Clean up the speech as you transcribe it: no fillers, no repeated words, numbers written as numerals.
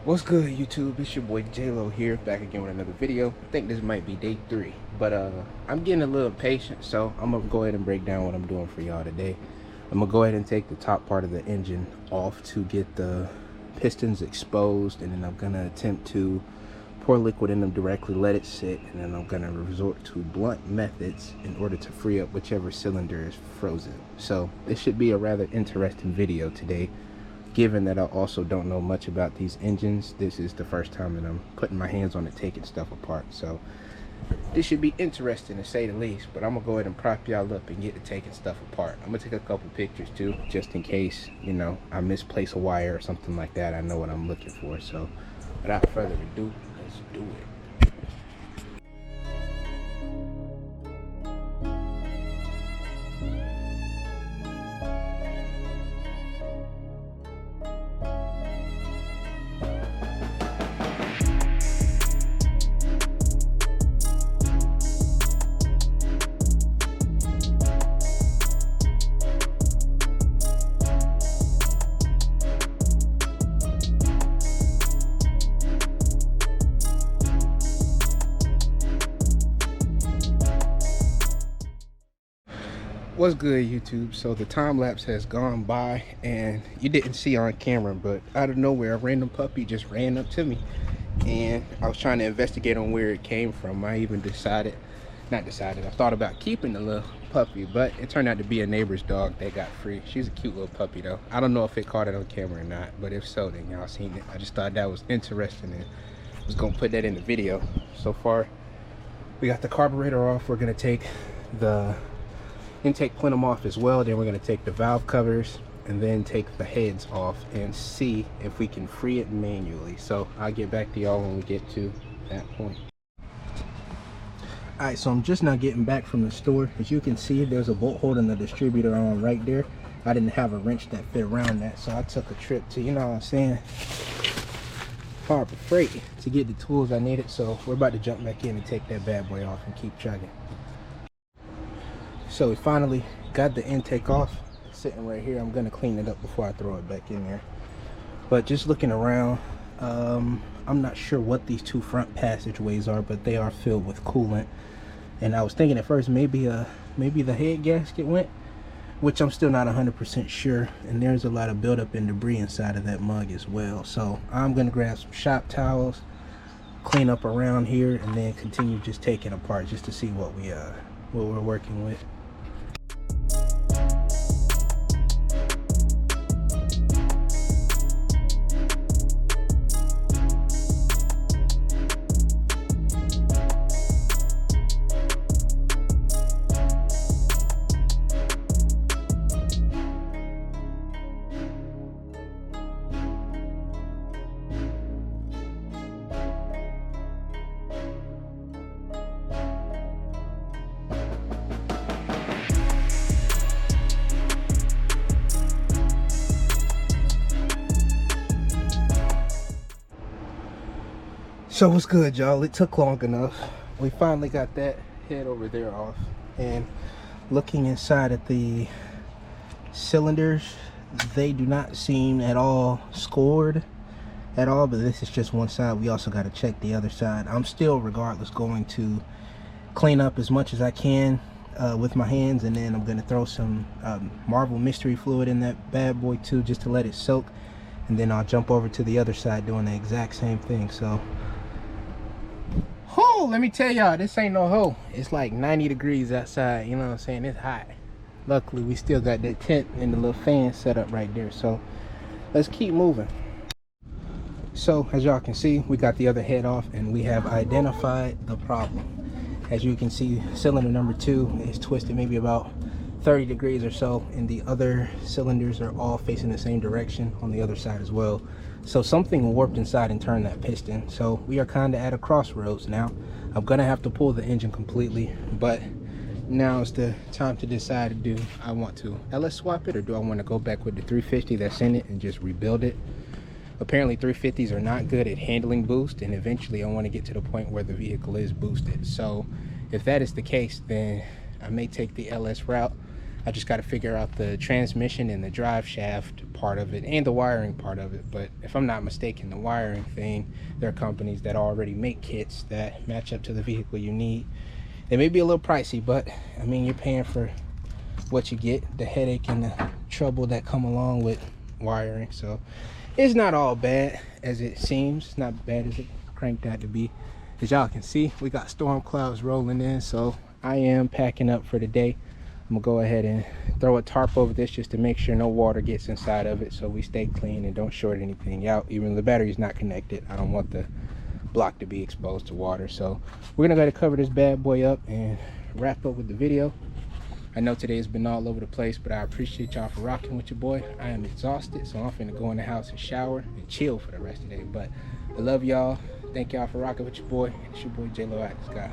What's good, YouTube? It's your boy J-Lo here, back again with another video. I think this might be day 3, but I'm getting a little impatient, so I'm gonna go ahead and break down what I'm doing for y'all today. I'm gonna go ahead and take the top part of the engine off to get the pistons exposed, and then I'm gonna attempt to pour liquid in them directly, let it sit, and then I'm gonna resort to blunt methods in order to free up whichever cylinder is frozen. So this should be a rather interesting video today. Given that I also don't know much about these engines, this is the first time that I'm putting my hands on it, taking stuff apart. So this should be interesting to say the least, but I'm gonna go ahead and prop y'all up and get to taking stuff apart. I'm gonna take a couple pictures too, just in case, you know, I misplace a wire or something like that. I know what I'm looking for. So without further ado, let's do it. What's good, YouTube? So the time lapse has gone by and you didn't see on camera, but out of nowhere a random puppy just ran up to me and I was trying to investigate on where it came from. I even I thought about keeping the little puppy, but it turned out to be a neighbor's dog that got free. She's a cute little puppy though. I don't know if it caught it on camera or not, but if so, then y'all seen it. I just thought that was interesting and was gonna put that in the video. So far we got the carburetor off. We're gonna take the intake plenum off as well. Then we're going to take the valve covers and then take the heads off and see if we can free it manually. So I'll get back to y'all when we get to that point. Alright, so I'm just now getting back from the store. As you can see, there's a bolt holding the distributor on right there. I didn't have a wrench that fit around that, so I took a trip to, you know what I'm saying, Harbor Freight to get the tools I needed. So we're about to jump back in and take that bad boy off and keep chugging. So we finally got the intake off. It's sitting right here. I'm gonna clean it up before I throw it back in there. But just looking around, I'm not sure what these two front passageways are, but they are filled with coolant. And I was thinking at first maybe the head gasket went, which I'm still not 100% sure. And there's a lot of buildup and debris inside of that mug as well. So I'm gonna grab some shop towels, clean up around here, and then continue just taking apart just to see what we're working with. So what's good, y'all? It took long enough. We finally got that head over there off, and looking inside at the cylinders, they do not seem at all scored at all, but this is just one side. We also got to check the other side. I'm still regardless going to clean up as much as I can with my hands, and then I'm going to throw some Marvel mystery fluid in that bad boy too, just to let it soak, and then I'll jump over to the other side doing the exact same thing. So let me tell y'all, this ain't no hole. It's like 90 degrees outside, you know what I'm saying? It's hot. Luckily we still got that tent and the little fan set up right there, so let's keep moving. So as y'all can see, we got the other head off and we have identified the problem. As you can see, cylinder number 2 is twisted maybe about 30 degrees or so, and the other cylinders are all facing the same direction on the other side as well. So something warped inside and turned that piston. So we are kind of at a crossroads now. I'm gonna have to pull the engine completely, but now is the time to decide, do I want to LS swap it, or do I want to go back with the 350 that's in it and just rebuild it? Apparently 350s are not good at handling boost, and eventually I want to get to the point where the vehicle is boosted. So if that is the case, then I may take the LS route. I just got to figure out the transmission and the drive shaft part of it and the wiring part of it. But if I'm not mistaken, the wiring thing, there are companies that already make kits that match up to the vehicle you need. They may be a little pricey, but I mean, you're paying for what you get, the headache and the trouble that come along with wiring. So it's not all bad as it seems. It's not bad as it cranked out to be. As y'all can see, we got storm clouds rolling in, so I am packing up for the day. I'm gonna go ahead and throw a tarp over this just to make sure no water gets inside of it, so we stay clean and don't short anything out. Even the battery's not connected, I don't want the block to be exposed to water. So we're gonna go ahead and cover this bad boy up and wrap up with the video. I know today's been all over the place, but I appreciate y'all for rocking with your boy. I am exhausted, so I'm finna go in the house and shower and chill for the rest of the day. But I love y'all. Thank y'all for rocking with your boy. It's your boy J-Lo out this guy.